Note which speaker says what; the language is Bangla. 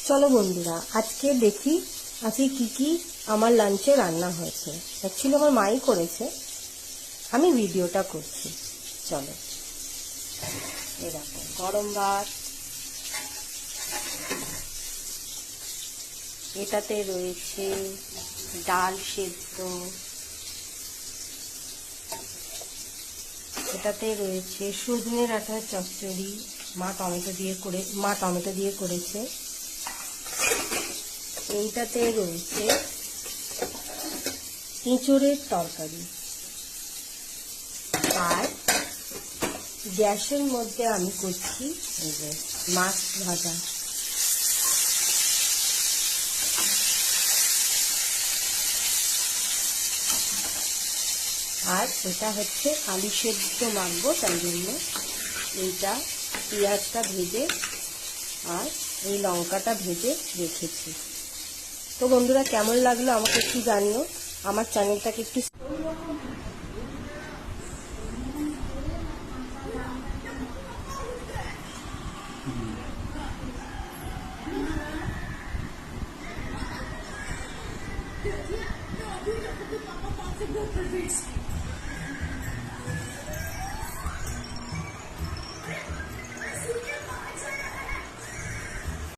Speaker 1: চলো বন্ধুরা, আজকে দেখি আজকে কি কি আমার লাঞ্চে রান্না হয়েছে। অ্যাকচুয়ালি আমার মাই করেছে, আমি ভিডিওটা করছি। চলো, এরকম গরম ভাত, এটাতে রয়েছে ডাল সেদ্ধ, এটাতে রয়েছে সজনে ডাঁটার চচ্চড়ি, মা টমেটো দিয়ে করেছে। এইটাতে রয়েছে এঁচোড়ের তরকারি, আর গ্যাসের মধ্যে আমি করছি এই যে মাছ ভাজা। আর এটা হচ্ছে আলু সেদ্ধ মাখবো, তাই জন্য এইটা পেঁয়াজটা ভেজে আর এই লঙ্কাটা ভেজে রেখেছি। তো বন্ধুরা, কেমন লাগলো আমাকে একটু জানিও, আমার চ্যানেলটাকে একটু